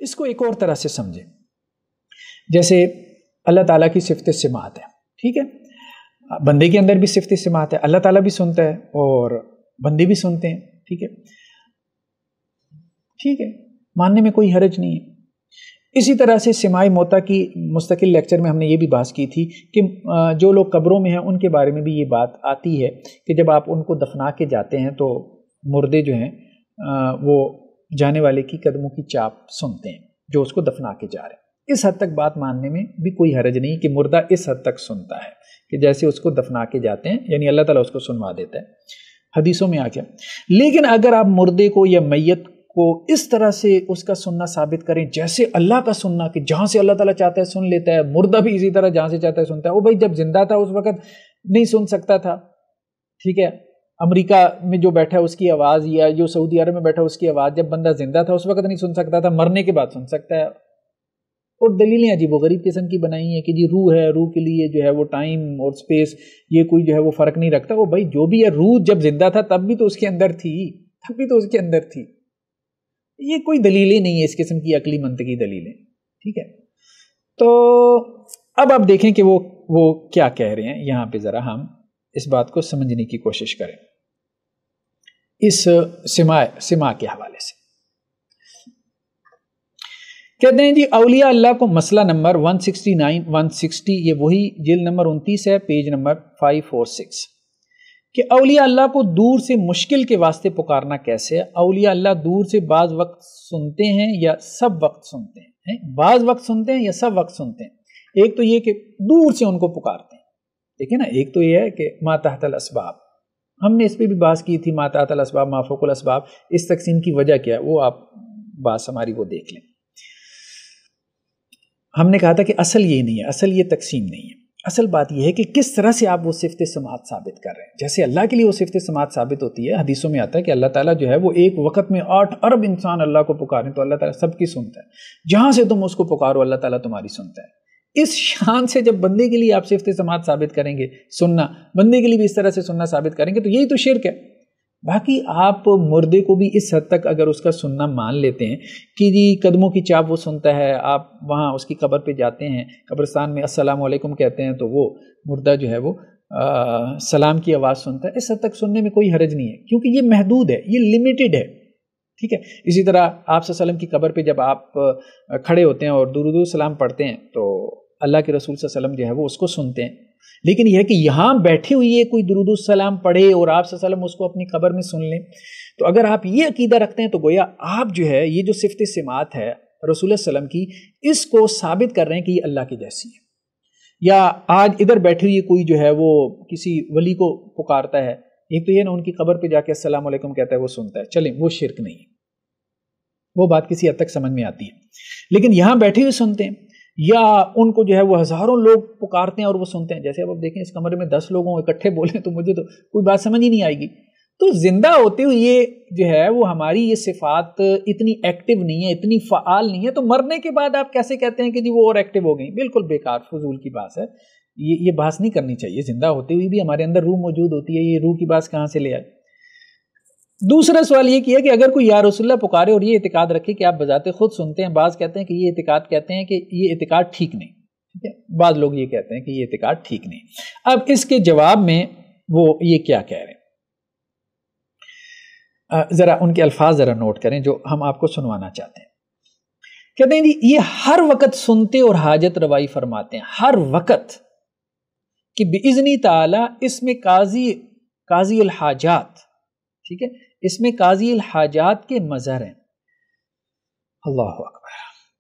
اس کو ایک اور طرح سے سمجھیں، جیسے اللہ تعالیٰ کی صفت سماعت ہے، ٹھیک ہے، بندے کے اندر بھی صفت سماعت ہے، اللہ تعالیٰ بھی سنتا ہے اور بندے بھی سنتے ہیں، ٹھیک ہے، ماننے میں کوئی حرج نہیں ہے۔ اسی طرح سے سماع موتیٰ کی مستقل لیکچر میں ہم نے یہ بھی بحث کی تھی کہ جو لوگ قبروں میں ہیں ان کے بارے میں بھی یہ بات آتی ہے کہ جب آپ ان کو دفنا کے جاتے ہیں تو مردے جو ہیں وہ جانے والے کی قدموں کی چاپ سنتے ہیں جو اس کو دفنا کے جا رہے ہیں۔ اس حد تک بات ماننے میں بھی کوئی حرج نہیں کہ مردہ اس حد تک سنتا ہے کہ جیسے اس کو دفنا کے جاتے ہیں، یعنی اللہ تعالیٰ اس کو سنوا دیتا ہے، حدیثوں میں آ گیا۔ لیکن اگر آپ مردے کو یا میت کو اس طرح سے اس کا سننا ثابت کریں جیسے اللہ کا سننا، کہ جہاں سے اللہ تعالیٰ چاہتا ہے سن لیتا ہے، مردہ بھی اسی طرح جہاں سے چاہتا ہے سنتا ہے، وہ بھائی جب زندہ تھا اس وقت نہیں سن سکتا تھا، ٹھیک ہے، امریکہ میں جو بیٹھا ہے اس کی آواز یا جو سعودی عرب میں بیٹھا اس کی آواز جب بندہ زندہ تھا اس وقت نہیں سن سکتا تھا، مرنے کے بعد سن سکتا ہے۔ اور دلیلیں عجیب و غریب قسم کی بنائی ہیں کہ جی روح ہے، روح کے لیے جو ہے وہ ٹائم اور سپیس یہ کوئی جو ہے وہ فرق نہیں رکھتا۔ وہ بھائی جو بھی ہے، روح جب زندہ تھا تب بھی تو اس کے اندر تھی، یہ کوئی دلیلیں نہیں ہے اس قسم کی عقلی منطقی دلیلیں، ٹھیک ہے۔ تو اب آپ دیکھیں کہ وہ کیا کہہ رہے ہیں، یہاں پہ ذرا ہم اس بات کو سمجھنے کی کوشش کریں اس سماع کے حوالے سے۔ کہتے ہیں جی اولیاء اللہ کو مسئلہ نمبر 169 160، یہ وہی جلد نمبر 29 ہے، پیج نمبر 546، کہ اولیاء اللہ کو دور سے مشکل کے واسطے پکارنا کیسے ہے۔ اولیاء اللہ دور سے بعض وقت سنتے ہیں یا سب وقت سنتے ہیں؟ بعض وقت سنتے ہیں یا سب وقت سنتے ہیں؟ ایک تو یہ کہ دور سے ان کو پکارتے ہیں، دیکھیں نا، ایک تو یہ ہے کہ ما تحت الاسباب، ہم نے اس پہ بھی بات کی تھی، ما تحت الاسباب ما فوق الاسباب، اس تقسیم کی وجہ کیا ہے وہ آپ بات ہماری وہ دیکھ لیں۔ ہم نے کہا تھا کہ اصل یہ نہیں ہے، اصل یہ تقسیم نہیں ہے، اصل بات یہ ہے کہ کس طرح سے آپ وہ صفت سماعت ثابت کر رہے ہیں۔ جیسے اللہ کے لیے وہ صفت سماعت ثابت ہوتی ہے، حدیثوں میں آتا ہے کہ اللہ تعالیٰ جو ہے وہ ایک وقت میں 8 ارب انسان اللہ کو پکاریں تو اللہ تعالیٰ سب کی سنتا ہے، جہاں سے تم اس کو پکارو اللہ تعالیٰ تمہاری سنتا ہے۔ اس شان سے جب بندے کے لیے آپ صفت سماعت ثابت کریں گے، سننا، بندے کے لیے بھی اس طرح سے سننا ثابت کریں گے تو یہی تو شرک ہے۔ باقی آپ مردے کو بھی اس حد تک اگر اس کا سننا مان لیتے ہیں کہ جی قدموں کی چاپ وہ سنتا ہے، آپ وہاں اس کی قبر پہ جاتے ہیں، قبرستان میں السلام علیکم کہتے ہیں تو وہ مردہ جو ہے وہ سلام کی آواز سنتا ہے، اس حد تک سننے میں کوئی حرج نہیں ہے کیونکہ یہ محدود ہے، یہ لمیٹڈ ہے، ٹھیک ہے۔ اسی طرح آپ صلی اللہ علیہ وسلم کی قبر پہ جب آپ کھڑے ہوتے ہیں اور درود و سلام پڑھتے ہیں تو اللہ کے رسول صلی اللہ علیہ وسلم جو ہے وہ اس کو سنتے ہیں، لیکن یہ ہے کہ یہاں بیٹھے ہوئے کوئی درود السلام پڑھے اور آپ صلی اللہ علیہ وسلم اس کو اپنی قبر میں سن لیں، تو اگر آپ یہ عقیدہ رکھتے ہیں تو گویا آپ جو ہے یہ جو صفت سماعت ہے رسول اللہ علیہ وسلم کی، اس کو ثابت کر رہے ہیں کہ یہ اللہ کی جیسی ہے۔ یا آج ادھر بیٹھے ہوئے کوئی جو ہے وہ کسی ولی کو پکارتا ہے، ایک تو یہ نا ان کی قبر پہ جا کے السلام علیکم کہتا ہے وہ سنتا ہے، چلیں وہ شرک نہیں ہے، وہ بات کسی حد تک سمجھ میں آتی ہے، لیکن یہاں بیٹھے ہوئے سنتے ہیں یا ان کو جو ہے وہ ہزاروں لوگ پکارتے ہیں اور وہ سنتے ہیں، جیسے اب آپ دیکھیں اس کمرے میں 10 لوگ ہوں اکٹھے بولیں تو مجھے تو کوئی بات سمجھ ہی نہیں آئے گی۔ تو زندہ ہوتے ہوئے یہ جو ہے وہ ہماری یہ صفات اتنی ایکٹیو نہیں ہے، اتنی فعال نہیں ہے، تو مرنے کے بعد آپ کیسے کہتے ہیں کہ جی وہ اور ایکٹیو ہو گئی؟ بالکل بیکار فضول کی بات ہے، یہ بحث نہیں کرنی چاہیے۔ زندہ ہوتے ہوئے بھی ہمارے اندر روح موجود ہوتی ہے، یہ روح کی بات کہاں سے لے آئے؟ دوسرا سوال یہ کیا کہ اگر کوئی یا رسول اللہ پکارے اور یہ اعتقاد رکھے کہ آپ بذات خود سنتے ہیں، بعض کہتے ہیں کہ یہ اعتقاد کہتے ہیں کہ یہ اعتقاد ٹھیک نہیں، ٹھیک ہے، بعض لوگ یہ کہتے ہیں کہ یہ اعتقاد ٹھیک نہیں۔ اب اس کے جواب میں وہ یہ کیا کہہ رہے ہیں، ذرا ان کے الفاظ ذرا نوٹ کریں جو ہم آپ کو سنوانا چاہتے ہیں۔ کہتے ہیں جی یہ ہر وقت سنتے اور حاجت روائی فرماتے ہیں، ہر وقت، کہ بِإِذْنِ تعالیٰ اس میں قاضی الحاجات، ٹھیک ہے، اس میں قاضی الحاجات کے مظہر ہیں۔ اللہ اکبر۔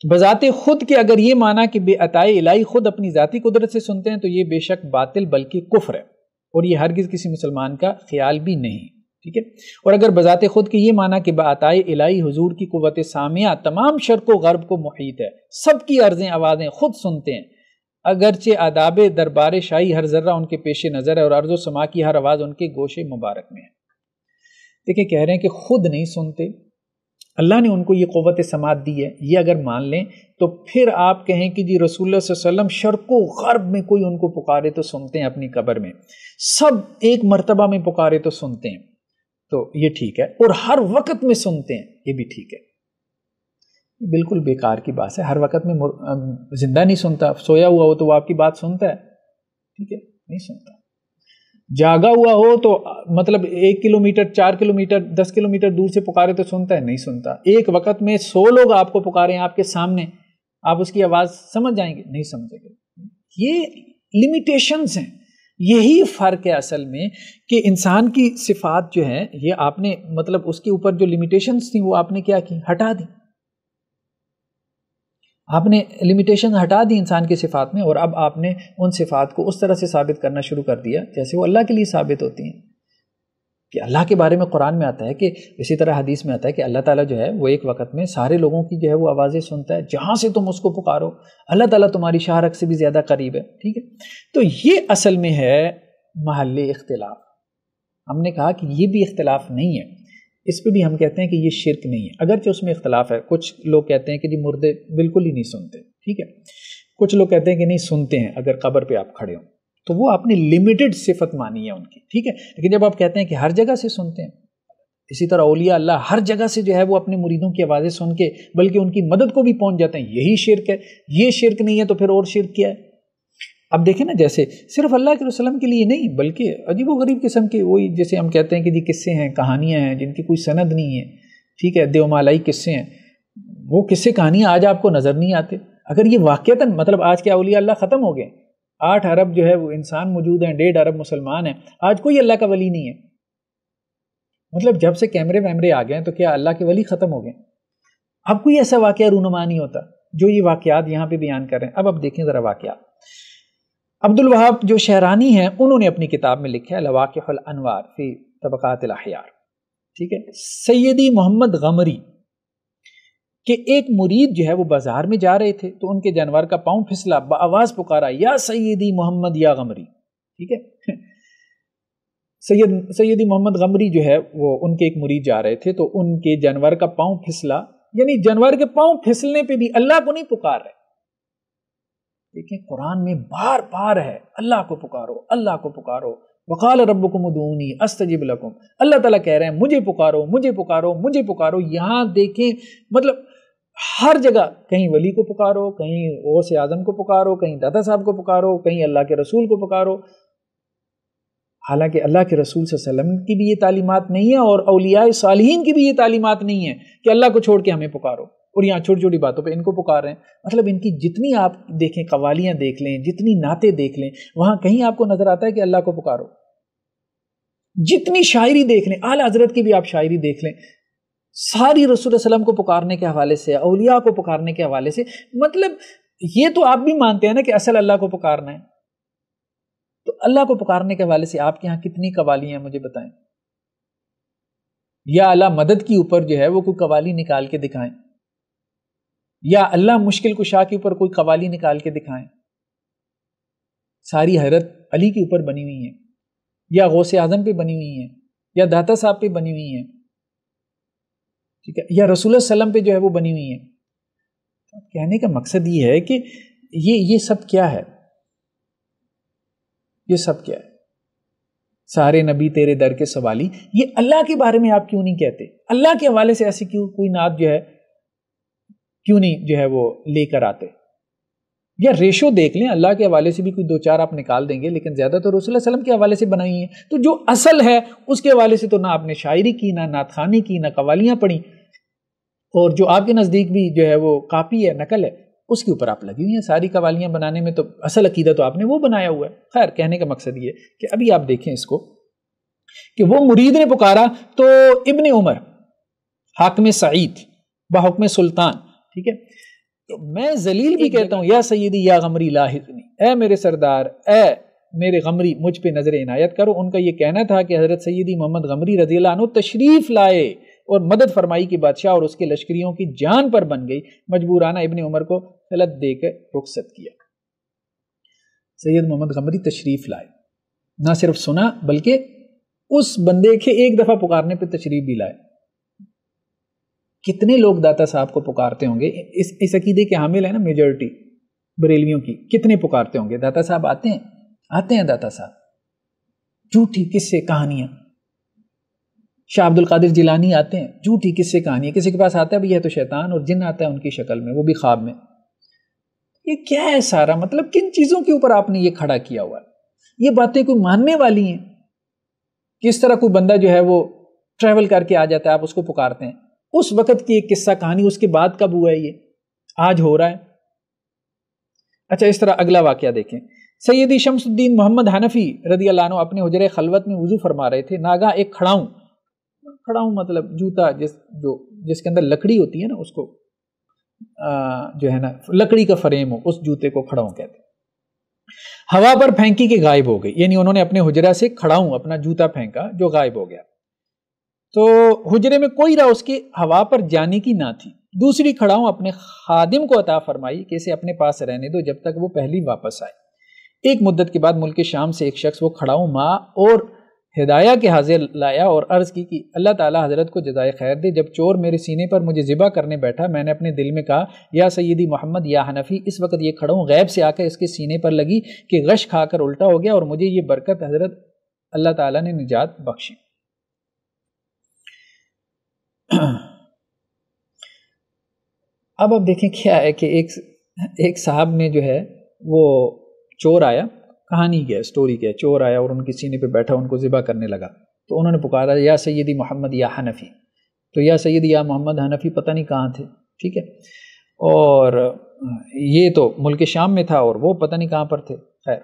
بذات خود کے اگر یہ مانا کہ بے عطائے الہی خود اپنی ذاتی قدرت سے سنتے ہیں تو یہ بے شک باطل بلکہ کفر ہے، اور یہ ہرگز کسی مسلمان کا خیال بھی نہیں، ٹھیک ہے۔ اور اگر بذات خود کے یہ مانا کہ بعطائے الہی حضور کی قوت سامعہ تمام شرق و غرب کو محیط ہے، سب کی عرضیں آوازیں خود سنتے ہیں، اگرچہ آداب دربار شاہی ہر ذرہ ان کے پیش نظر ہے اور عرض و سما کی ہر آواز ان کے گوشے مبارک میں ہے۔ دیکھیں کہہ رہے ہیں کہ خود نہیں سنتے، اللہ نے ان کو یہ قوت سماعت دی ہے، یہ اگر مان لیں تو پھر آپ کہیں کہ جی رسول اللہ صلی اللہ علیہ وسلم شرق و غرب میں کوئی ان کو پکارے تو سنتے ہیں، اپنی قبر میں سب ایک مرتبہ میں پکارے تو سنتے ہیں، تو یہ ٹھیک ہے، اور ہر وقت میں سنتے ہیں، یہ بھی ٹھیک ہے۔ بالکل بیکار کی بات ہے. ہر وقت میں زندہ نہیں سنتا. سویا ہوا ہو تو وہ آپ کی بات سنتا ہے؟ ٹھیک ہے, نہیں سنتا. جاگا ہوا ہو تو مطلب 1 کلومیٹر 4 کلومیٹر 10 کلومیٹر دور سے پکارے تو سنتا ہے؟ نہیں سنتا. ایک وقت میں 100 لوگ آپ کو پکارے ہیں آپ کے سامنے, آپ اس کی آواز سمجھ جائیں گے؟ نہیں سمجھیں گے. یہ لمیٹیشنز ہیں. یہی فرق ہے اصل میں کہ انسان کی صفات جو ہیں یہ آپ نے مطلب اس کے اوپر جو لمیٹیشنز تھیں وہ آپ نے کیا کی؟ ہٹا دی. آپ نے لمیٹیشن ہٹا دی انسان کی صفات میں, اور اب آپ نے ان صفات کو اس طرح سے ثابت کرنا شروع کر دیا جیسے وہ اللہ کے لیے ثابت ہوتی ہیں. کہ اللہ کے بارے میں قرآن میں آتا ہے کہ اسی طرح حدیث میں آتا ہے کہ اللہ تعالیٰ جو ہے وہ ایک وقت میں سارے لوگوں کی جو ہے وہ آوازیں سنتا ہے, جہاں سے تم اس کو پکارو اللہ تعالیٰ تمہاری شاہرگ سے بھی زیادہ قریب ہے. ٹھیک ہے, تو یہ اصل میں ہے محل اختلاف. ہم نے کہا کہ یہ بھی اختلاف نہیں ہے, اس پہ بھی ہم کہتے ہیں کہ یہ شرک نہیں ہے, اگرچہ اس میں اختلاف ہے. کچھ لوگ کہتے ہیں کہ جی مردے بالکل ہی نہیں سنتے. ٹھیک ہے, کچھ لوگ کہتے ہیں کہ نہیں سنتے ہیں اگر قبر پہ آپ کھڑے ہوں, تو وہ آپ نے لمیٹڈ صفت مانی ہے ان کی. ٹھیک ہے, لیکن جب آپ کہتے ہیں کہ ہر جگہ سے سنتے ہیں, اسی طرح اولیاء اللہ ہر جگہ سے جو ہے وہ اپنے مریدوں کی آوازیں سن کے بلکہ ان کی مدد کو بھی پہنچ جاتے ہیں, یہی شرک ہے. یہ شرک نہیں ہے تو پھر اور شرک کیا ہے؟ اب دیکھیں نا, جیسے صرف اللہ کے وسلم کے لیے نہیں بلکہ عجیب و غریب قسم کے وہی جیسے ہم کہتے ہیں کہ جی قصے ہیں, کہانیاں ہیں جن کی کوئی سند نہیں ہے. ٹھیک ہے, دیومالائی قصے ہیں, وہ قصے کہانیاں آج آپ کو نظر نہیں آتے. اگر یہ واقعتاً مطلب آج کے اولیاء اللہ ختم ہو گئے, 8 ارب جو ہے وہ انسان موجود ہیں, 1.5 ارب مسلمان ہیں, آج کوئی اللہ کا ولی نہیں ہے. مطلب جب سے کیمرے ویمرے آ گئے ہیں تو کیا اللہ کے ولی ختم ہو گئے؟ اب کوئی ایسا واقعہ رونما نہیں ہوتا جو یہ واقعات یہاں پہ بیان کر رہے ہیں. اب دیکھیں ذرا واقعات. عبد الوہاب جو شہرانی ہیں انہوں نے اپنی کتاب میں لکھا ہے لواقح الانوار فی طبقات الاحیار. ٹھیک ہے, سیدی محمد غمری کہ ایک مرید جو ہے وہ بازار میں جا رہے تھے تو ان کے جانور کا پاؤں پھسلا, بآواز پکارا یا سیدی محمد یا غمری. ٹھیک ہے, سیدی محمد غمری جو ہے وہ ان کے ایک مرید جا رہے تھے تو ان کے جانور کا پاؤں پھسلا, یعنی جانور کے پاؤں پھسلنے پہ بھی اللہ کو نہیں پکار رہے. دیکھیں قرآن میں بار بار ہے اللہ کو پکارو, اللہ کو پکارو. وقال ربکم ادعونی استجب لکم, اللہ تعالیٰ کہہ رہے ہیں مجھے پکارو مجھے پکارو مجھے پکارو. یہاں دیکھیں مطلب ہر جگہ کہیں ولی کو پکارو, کہیں غوث اعظم کو پکارو, کہیں داتا صاحب کو پکارو, کہیں اللہ کے رسول کو پکارو. حالانکہ اللہ کے رسول صلی اللہ علیہ وسلم کی بھی یہ تعلیمات نہیں ہے اور اولیاء صالحین کی بھی یہ تعلیمات نہیں ہے کہ اللہ کو چھوڑ کے ہمیں پکارو, اور یہاں چھوٹی چھوٹی باتوں پہ ان کو پکار رہے ہیں. مطلب ان کی جتنی آپ دیکھیں قوالیاں دیکھ لیں, جتنی نعتیں دیکھ لیں, وہاں کہیں آپ کو نظر آتا ہے کہ اللہ کو پکارو. جتنی شاعری دیکھ لیں, اعلیٰ حضرت کی بھی آپ شاعری دیکھ لیں, ساری رسول اللہ علیہ وسلم کو پکارنے کے حوالے سے, اولیاء کو پکارنے کے حوالے سے. مطلب یہ تو آپ بھی مانتے ہیں نا کہ اصل اللہ کو پکارنا ہے, تو اللہ کو پکارنے کے حوالے سے آپ کے ہاں کتنی قوالیاں ہیں مجھے بتائیں. یا اللہ مدد کے اوپر جو ہے وہ کوئی قوالی نکال کے دکھائیں, یا اللہ مشکل کشا کے اوپر کوئی قوالی نکال کے دکھائیں. ساری حیرت علی کے اوپر بنی ہوئی ہیں, یا غوث اعظم پہ بنی ہوئی ہیں, یا داتا صاحب پہ بنی ہوئی ہیں. ٹھیک ہے, یا رسول اللہ صلی اللہ علیہ وسلم پہ جو ہے وہ بنی ہوئی ہیں. کہنے کا مقصد یہ ہے کہ یہ سب کیا ہے, یہ سب کیا ہے؟ سارے نبی تیرے در کے سوالی. یہ اللہ کے بارے میں آپ کیوں نہیں کہتے؟ اللہ کے حوالے سے ایسی کیوں کوئی نعت جو ہے کیوں نہیں جو ہے وہ لے کر آتے؟ یا ریشو دیکھ لیں, اللہ کے حوالے سے بھی کوئی 2-4 آپ نکال دیں گے, لیکن زیادہ تو رسول اللہ علیہ وسلم کے حوالے سے بنائی ہیں. تو جو اصل ہے اس کے حوالے سے تو نہ آپ نے شاعری کی, نہ نعت خوانی کی, نہ قوالیاں پڑھی, اور جو آپ کے نزدیک بھی جو ہے وہ کاپی ہے, نقل ہے, اس کے اوپر آپ لگی ہوئی ہیں ساری قوالیاں بنانے میں. تو اصل عقیدہ تو آپ نے وہ بنایا ہوا ہے. خیر, کہنے کا مقصد یہ کہ ابھی آپ دیکھیں اس کو کہ وہ مرید نے پکارا تو ابن عمر حاکم سعید بحکم سلطان, ٹھیک ہے, تو میں ذلیل بھی کہتا ہوں یا سیدی یا غمری لاحظنی, اے میرے سردار, اے میرے غمری مجھ پہ نظر عنایت کرو. ان کا یہ کہنا تھا کہ حضرت سیدی محمد غمری رضی اللہ عنہ تشریف لائے اور مدد فرمائی کی بادشاہ اور اس کے لشکریوں کی جان پر بن گئی. مجبورانہ ابن عمر کو خلعت دے کر رخصت کیا. سید محمد غمری تشریف لائے, نہ صرف سنا بلکہ اس بندے کے ایک دفعہ پکارنے پہ تشریف بھی لائے. کتنے لوگ داتا صاحب کو پکارتے ہوں گے؟ اس عقیدے کے حامل ہیں نا میجورٹی بریلویوں کی. کتنے پکارتے ہوں گے داتا صاحب؟ آتے ہیں داتا صاحب, جھوٹی قصے کہانیاں. شاہ عبد القادر جیلانی آتے ہیں، جھوٹی قصے کہانی ہے، کسی کے پاس آتا ہے بھی ہے تو شیطان اور جن آتا ہے ان کی شکل میں، وہ بھی خواب میں. یہ کیا ہے سارا؟ مطلب کن چیزوں کے اوپر آپ نے یہ کھڑا کیا ہوا ہے؟ یہ باتیں کوئی ماننے والی ہیں؟ کس طرح کوئی بندہ جو ہے وہ ٹریول کر کے آ جاتا ہے، آپ اس کو پکارتے ہیں، اس وقت کی ایک قصہ کہانی، اس کے بعد کب ہوا ہے؟ یہ آج ہو رہا ہے. اچھا اس طرح اگلا واقعہ دیکھیں. سیدی شمس الدین محمد حنفی رضی اللہ عنہ اپنے حجرے خلوت میں وضو فرما رہے تھے. ناگاہ ایک کھڑاؤں مطلب جوتا جس کے اندر لکڑی ہوتی ہے نا، اس کو جو ہے نا لکڑی کا فریم ہو، اس جوتے کو کھڑاؤں کہتے ہیں. ہوا پر پھینکی کے غائب ہو گئی، یعنی انہوں نے اپنے حجرہ سے کھڑاؤں اپنا جوتا پھینکا جو غائب ہو گیا. تو حجرے میں کوئی راہ اس کی ہوا پر جانے کی نہ تھی. دوسری کھڑاؤں اپنے خادم کو عطا فرمائی کہ اسے اپنے پاس رہنے دو جب تک وہ پہلی واپس آئے. ایک مدت کے بعد ملک شام سے ایک شخص وہ کھڑاؤں ماں اور ہدایہ کے حاضر لایا اور عرض کی کہ اللہ تعالیٰ حضرت کو جزائے خیر دے. جب چور میرے سینے پر مجھے ذبح کرنے بیٹھا، میں نے اپنے دل میں کہا یا سیدی محمد یا حنفی. اس وقت یہ کھڑاؤں غیب سے آ کر اس کے سینے پر لگی کہ غش کھا کر الٹا ہو گیا اور مجھے یہ برکت حضرت اللہ تعالیٰ نے نجات بخشی. اب دیکھیں کیا ہے کہ ایک صاحب نے جو ہے وہ چور آیا، کہانی کیا سٹوری کیا، چور آیا اور ان کے سینے پہ بیٹھا، ان کو ذبح کرنے لگا. تو انہوں نے پکارا یا سیدی محمد یا حنفی. تو یا سیدی یا محمد حنفی پتہ نہیں کہاں تھے، ٹھیک ہے، اور یہ تو ملک شام میں تھا اور وہ پتہ نہیں کہاں پر تھے. خیر،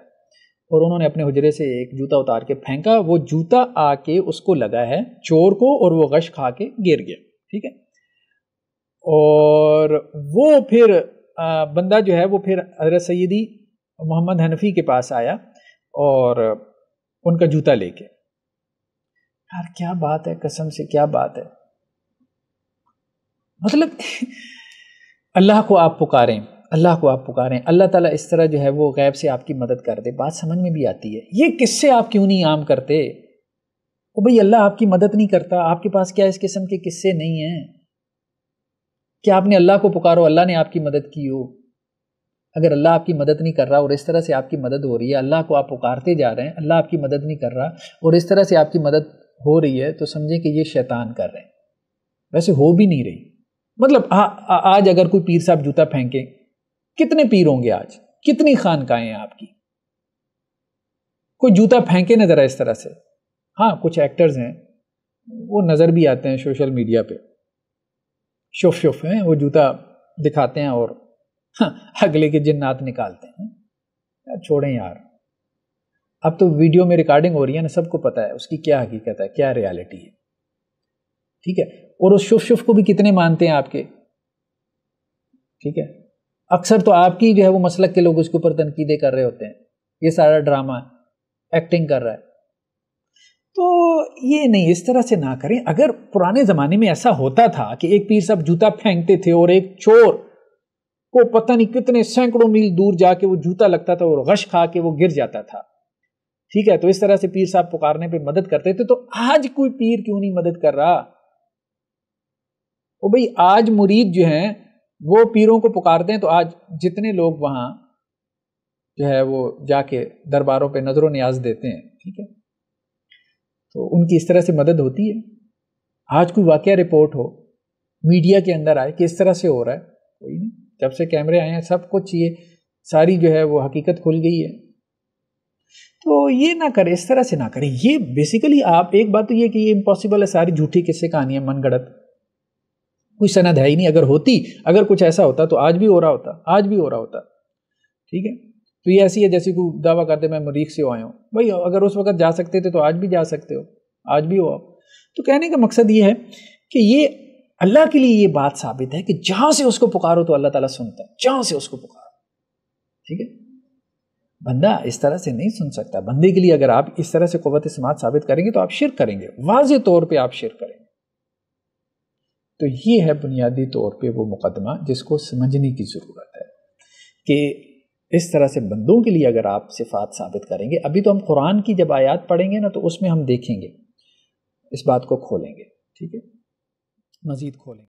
اور انہوں نے اپنے حجرے سے ایک جوتا اتار کے پھینکا. وہ جوتا آ کے اس کو لگا ہے چور کو اور وہ غش کھا کے گر گیا. ٹھیک ہے، اور وہ پھر بندہ جو ہے وہ پھر حضرت سیدی محمد حنفی کے پاس آیا اور ان کا جوتا لے کے. یار کیا بات ہے، قسم سے کیا بات ہے. مطلب اللہ کو آپ پکاریں، اللہ تعالیٰ اس طرح جو ہے وہ غیب سے آپ کی مدد کر دے. بات سمجھ میں بھی آتی ہے. یہ قصے آپ کیوں نہیں عام کرتے؟ او بھئی اللہ آپ کی مدد نہیں کرتا، آپ کے پاس کیا اس قسم کے قصے نہیں ہیں کہ آپ نے اللہ کو پکارو، اللہ نے آپ کی مدد کی ہو؟ اگر اللہ آپ کی مدد نہیں کر رہا اور اس طرح سے آپ کی مدد ہو رہی ہے، اللہ کو آپ پکارتے جا رہے ہیں، اللہ آپ کی مدد نہیں کر رہا اور اس طرح سے آپ کی مدد ہو رہی ہے، تو سمجھیں کہ یہ شیطان کر رہے ہیں. ویسے ہو بھی نہیں رہی. مطلب آج اگر کوئی پیر صاحب جوتا پھینکے، کتنے پیر ہوں گے آج؟ کتنی خانقاہیں ہیں آپ کی؟ کوئی جوتا پھینکے نہ ذرا اس طرح سے. ہاں کچھ ایکٹرز ہیں وہ نظر بھی آتے ہیں سوشل میڈیا پہ، شف ہیں، وہ جوتا دکھاتے ہیں اور اگلے کے جنات نکالتے ہیں. یار چھوڑیں یار، اب تو ویڈیو میں ریکارڈنگ ہو رہی ہے نا، سب کو پتا ہے اس کی کیا حقیقت ہے، کیا ریالٹی ہے. ٹھیک ہے، اور اس شف کو بھی کتنے مانتے ہیں آپ کے. ٹھیک ہے، اکثر تو آپ کی جو ہے وہ مسلک کے لوگ اس کے اوپر تنقیدیں کر رہے ہوتے ہیں، یہ سارا ڈرامہ ایکٹنگ کر رہا ہے. تو یہ نہیں، اس طرح سے نہ کریں. اگر پرانے زمانے میں ایسا ہوتا تھا کہ ایک پیر صاحب جوتا پھینکتے تھے اور ایک چور کو پتہ نہیں کتنے سینکڑوں میل دور جا کے وہ جوتا لگتا تھا اور غش کھا کے وہ گر جاتا تھا، ٹھیک ہے، تو اس طرح سے پیر صاحب پکارنے پہ مدد کرتے تھے، تو آج کوئی پیر کیوں نہیں مدد کر رہا؟ او بھئی آج مرید جو ہیں وہ پیروں کو پکارتے ہیں، تو آج جتنے لوگ وہاں جو ہے وہ جا کے درباروں پہ نظر و نیاز دیتے ہیں، ٹھیک ہے، تو ان کی اس طرح سے مدد ہوتی ہے. آج کوئی واقعہ رپورٹ ہو، میڈیا کے اندر آئے کہ اس طرح سے ہو رہا ہے، کوئی نہیں. جب سے کیمرے آئے ہیں سب کچھ یہ ساری جو ہے وہ حقیقت کھل گئی ہے. تو یہ نہ کریں، اس طرح سے نہ کریں. یہ بیسیکلی آپ ایک بات تو یہ کہ یہ امپاسبل ہے، ساری جھوٹی قصے کہانیاں من گڑت، کوئی سند ہے ہی نہیں. اگر کچھ ایسا ہوتا تو آج بھی ہو رہا ہوتا. ٹھیک ہے، تو یہ ایسی ہے جیسے کوئی دعویٰ کرتے میں مریخ سے آیا ہوں. بھائی اگر اس وقت جا سکتے تھے تو آج بھی جا سکتے ہو، آج بھی ہو آپ. تو کہنے کا مقصد یہ ہے کہ یہ اللہ کے لیے یہ بات ثابت ہے کہ جہاں سے اس کو پکارو تو اللہ تعالیٰ سنتا ہے، جہاں سے اس کو پکارو. ٹھیک ہے، بندہ اس طرح سے نہیں سن سکتا. بندے کے لیے اگر آپ اس طرح سے قوت سماعت ثابت کریں گے تو آپ شرک کریں گے، واضح طور پہ آپ شرک کریں گے. تو یہ ہے بنیادی طور پہ وہ مقدمہ جس کو سمجھنے کی ضرورت ہے کہ اس طرح سے بندوں کے لیے اگر آپ صفات ثابت کریں گے. ابھی تو ہم قرآن کی جب آیات پڑھیں گے نا تو اس میں ہم دیکھیں گے، اس بات کو کھولیں گے. ٹھیک ہے، مزید کھولیں گے.